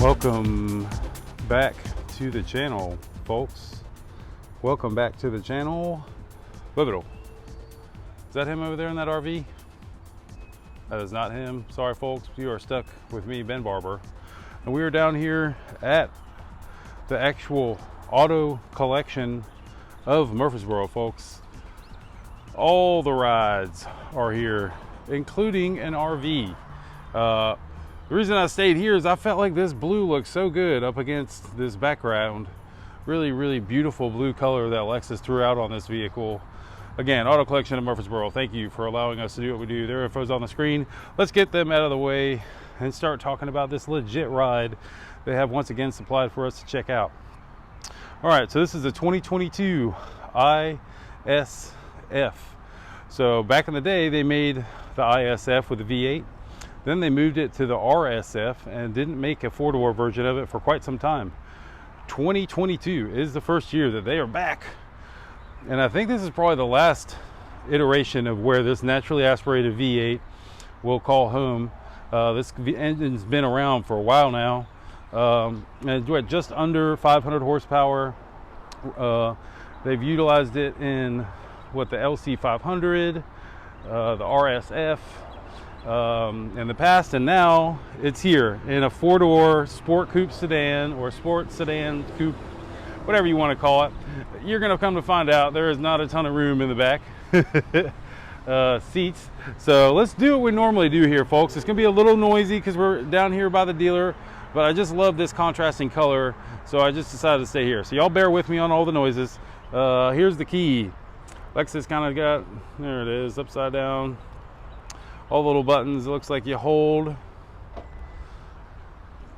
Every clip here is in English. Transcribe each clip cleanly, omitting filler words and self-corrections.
Welcome back to the channel, folks. Welcome back to the channel. Look at him. Is that him over there in that RV? That is not him. Sorry, folks. You are stuck with me, Ben Barber. And we are down here at the actual auto collection of Murfreesboro, folks. All the rides are here, including an RV. The reason I stayed here is I felt like this blue looks so good up against this background. Really, really beautiful blue color that Lexus threw out on this vehicle. Again, Auto Collection of Murfreesboro, thank you for allowing us to do what we do. Their info's on the screen. Let's get them out of the way and start talking about this legit ride they have once again supplied for us to check out. All right, so this is the 2022 ISF. So back in the day, they made the ISF with the V8. Then they moved it to the RSF and didn't make a four-door version of it for quite some time. 2022 is the first year that they are back. And I think this is probably the last iteration of where this naturally aspirated V8 will call home. This engine's been around for a while now. And it's just under 500 horsepower. They've utilized it in what the LC 500, the RSF, in the past, and now it's here in a four-door sport coupe sedan or sport sedan coupe, whatever you want to call it. You're going to come to find out there is not a ton of room in the back seats. So let's do what we normally do here, folks. It's going to be a little noisy because we're down here by the dealer, but I just love this contrasting color, so I just decided to stay here. So y'all bear with me on all the noises. Here's the key. Lexus kind of got, there it is, upside down. All the little buttons, it looks like you hold.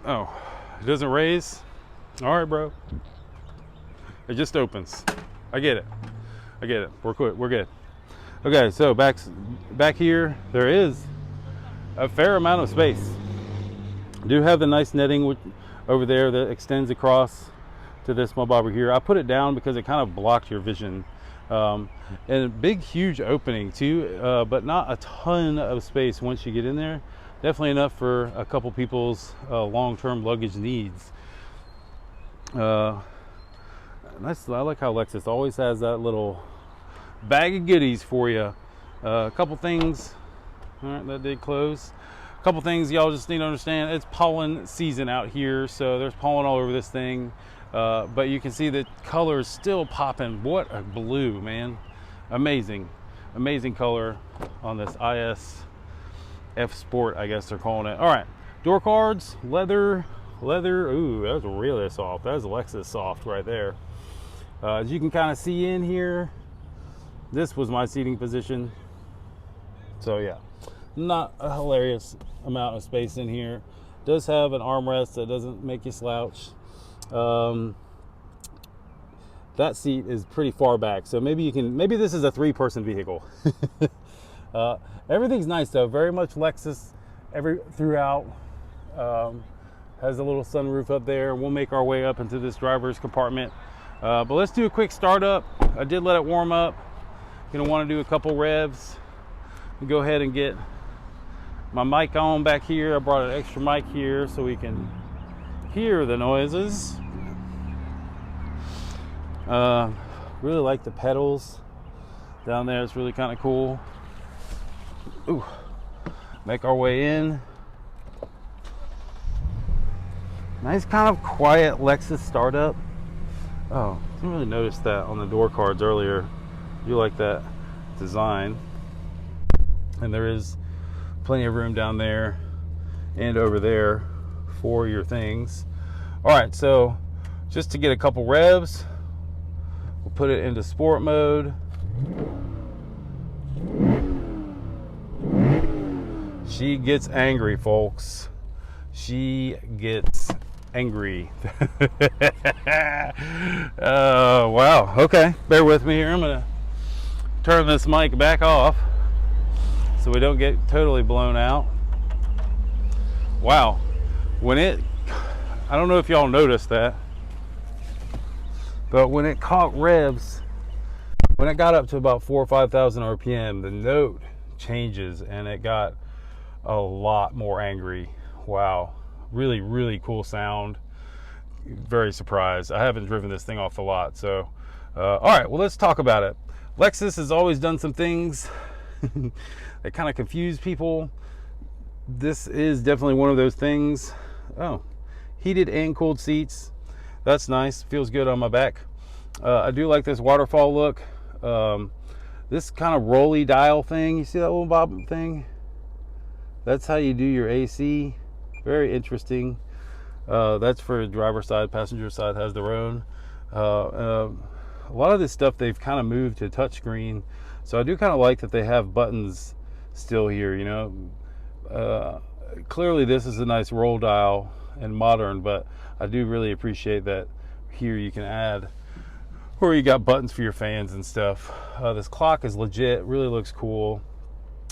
Oh, it doesn't raise. All right, bro. It just opens. I get it. I get it. We're good. Okay, so back here, there is a fair amount of space. I do have the nice netting over there that extends across to this mob over here. I put it down because it kind of blocked your vision. And a big, huge opening too, but not a ton of space once you get in there. Definitely enough for a couple people's long-term luggage needs. I like how Lexus always has that little bag of goodies for you. A couple things. All right, that did close. A couple things y'all just need to understand. It's pollen season out here, so there's pollen all over this thing. But you can see the colors still popping. What a blue, man. Amazing color on this ISF Sport, I guess they're calling it. All right, door cards, leather. Ooh, that's really soft. That's Lexus soft right there. As you can kind of see in here, this was my seating position. So yeah, not a hilarious amount of space in here. Does have an armrest that doesn't make you slouch. That seat is pretty far back, so maybe this is a three-person vehicle. Everything's nice though, very much Lexus throughout. Has a little sunroof up there. We'll make our way up into this driver's compartment, but let's do a quick startup. I did let it warm up. Gonna want to do a couple revs. Go ahead and get my mic on back here. I brought an extra mic here so we can hear the noises. Really like the pedals down there. It's really kind of cool. Ooh, make our way in. Nice kind of quiet Lexus startup. Oh, didn't really notice that on the door cards earlier. You like that design. And there is plenty of room down there and over there for your things. All right, so just to get a couple revs, we'll put it into sport mode. She gets angry, folks. She gets angry. Wow, okay, bear with me here. I'm gonna turn this mic back off so we don't get totally blown out. Wow, I don't know if y'all noticed that, but when it caught revs, when it got up to about 4,000 or 5,000 RPM, the note changes and it got a lot more angry. Wow, Really, really cool sound. Very surprised. I haven't driven this thing off the lot. So, all right, well, let's talk about it. Lexus has always done some things that kind of confuse people. This is definitely one of those things. Oh, heated and cooled seats. That's nice. Feels good on my back. I do like this waterfall look. This kind of rolly dial thing. You see that little bob thing? That's how you do your AC. Very interesting. That's for driver's side. Passenger side has their own. A lot of this stuff they've kind of moved to touchscreen. So I do kind of like that they have buttons still here, you know. Clearly this is a nice roll dial and modern, but I do really appreciate that here you can add, or you got buttons for your fans and stuff. This clock is legit, really looks cool.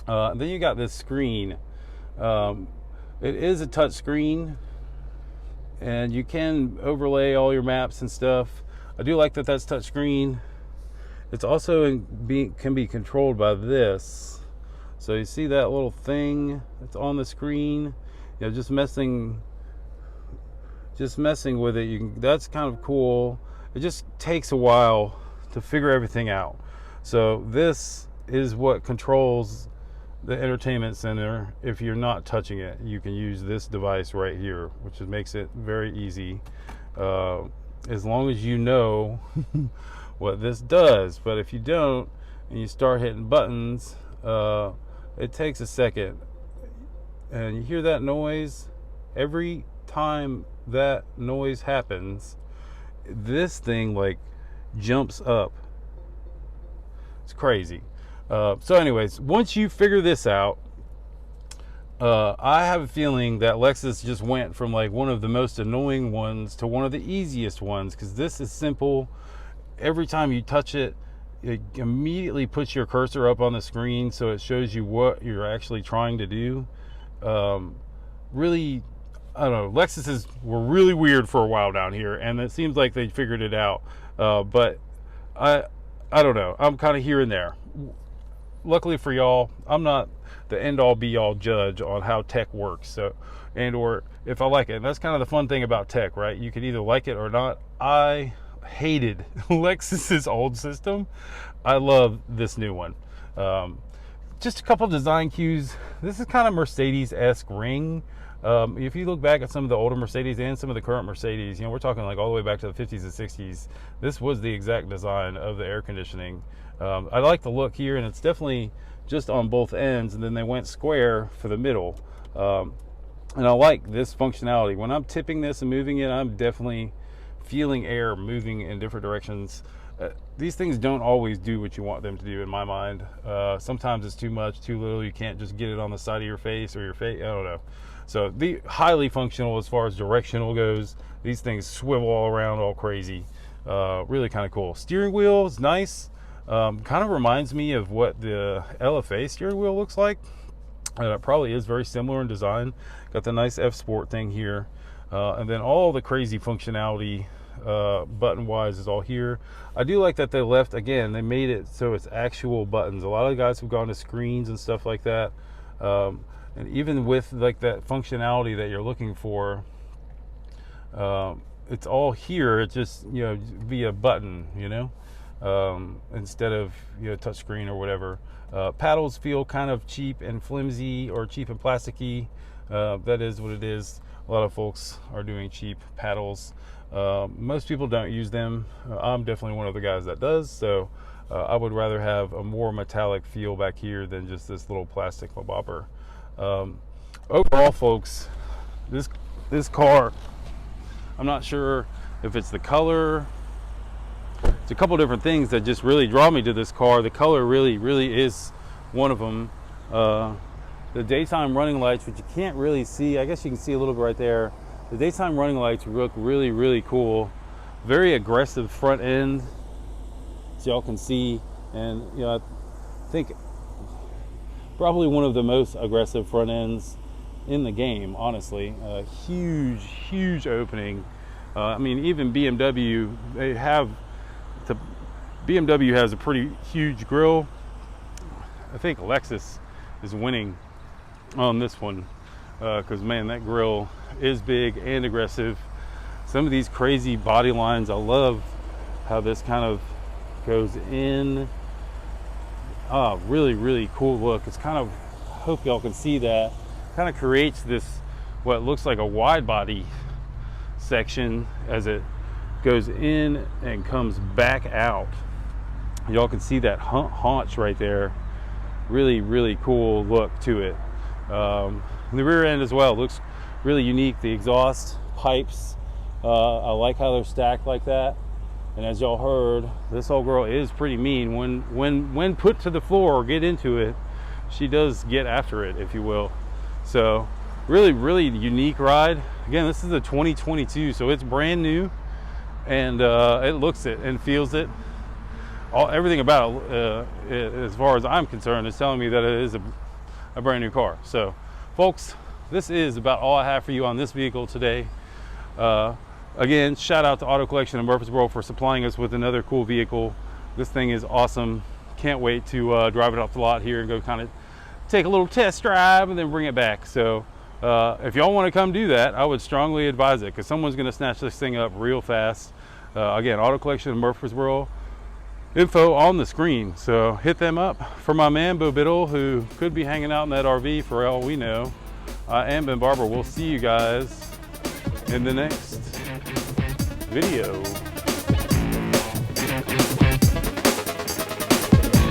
Then you got this screen. It is a touch screen, and you can overlay all your maps and stuff. I do like that that's touch screen. It's also can be controlled by this. So you see that little thing that's on the screen, you know, just messing with it. That's kind of cool. It just takes a while to figure everything out. So this is what controls the entertainment center. If you're not touching it, you can use this device right here, which makes it very easy, as long as you know what this does. But if you don't and you start hitting buttons, it takes a second, and you hear that noise. Every time that noise happens, this thing like jumps up. It's crazy. So anyways, once you figure this out, I have a feeling that Lexus just went from like one of the most annoying ones to one of the easiest ones, because this is simple. Every time you touch it, it immediately puts your cursor up on the screen, so it shows you what you're actually trying to do. Really, I don't know, Lexuses were really weird for a while down here, and it seems like they figured it out. But I don't know, I'm kind of here and there. Luckily for y'all, I'm not the end-all be-all judge on how tech works, so, and or if I like it. And that's kind of the fun thing about tech, right? You can either like it or not. I hated Lexus's old system. I love this new one. Just a couple design cues. This is kind of Mercedes-esque ring. If you look back at some of the older Mercedes and some of the current Mercedes, you know, we're talking like all the way back to the 50s and 60s. This was the exact design of the air conditioning. I like the look here, and it's definitely just on both ends, and then they went square for the middle. And I like this functionality. When I'm tipping this and moving it, I'm definitely feeling air moving in different directions. These things don't always do what you want them to do, in my mind. Sometimes it's too much, too little. You can't just get it on the side of your face or your face. I don't know. So the highly functional as far as directional goes. These things swivel all around all crazy. Really kind of cool. Steering wheel is nice. Kind of reminds me of what the LFA steering wheel looks like. It probably is very similar in design. Got the nice F Sport thing here. And then all the crazy functionality button wise is all here. I do like that they left, again, they made it so it's actual buttons. A lot of guys have gone to screens and stuff like that. And even with like that functionality that you're looking for, it's all here. It's just, you know, via button, you know, instead of, you know, touch screen or whatever. Paddles feel kind of cheap and flimsy, or cheap and plasticky. That is what it is. A lot of folks are doing cheap paddles. Most people don't use them. I'm definitely one of the guys that does. So I would rather have a more metallic feel back here than just this little plastic bobber. Overall, folks, this car, I'm not sure if it's the color. It's a couple different things that just really draw me to this car. The color really is one of them. The daytime running lights, which you can't really see, I guess you can see a little bit right there. The daytime running lights look really cool. Very aggressive front end, as y'all can see. And, you know, I think probably one of the most aggressive front ends in the game, honestly. Huge opening. I mean, even BMW, BMW has a pretty huge grille. I think Lexus is winning on this one. because man, that grill is big and aggressive. Some of these crazy body lines, I love how this kind of goes in. Really, really cool look. It's kind of, hope y'all can see that, kind of creates this, what looks like a wide body section as it goes in and comes back out. Y'all can see that haunch right there. Really, really cool look to it. The rear end as well looks really unique. The exhaust pipes, I like how they're stacked like that. And as y'all heard, this old girl is pretty mean. When put to the floor or get into it, she does get after it, if you will. So really, really unique ride. Again, this is a 2022, so it's brand new, and it looks it and feels it. Everything about it, as far as I'm concerned, is telling me that it is a brand new car. So folks, this is about all I have for you on this vehicle today. Again, shout out to Auto Collection in Murfreesboro for supplying us with another cool vehicle. This thing is awesome. Can't wait to drive it off the lot here and go kind of take a little test drive and then bring it back. So if y'all want to come do that, I would strongly advise it, because someone's going to snatch this thing up real fast. Again, Auto Collection in Murfreesboro, info on the screen. So hit them up. For my man Bo Biddle, who could be hanging out in that RV for all we know, I am Ben Barber. We'll see you guys in the next video.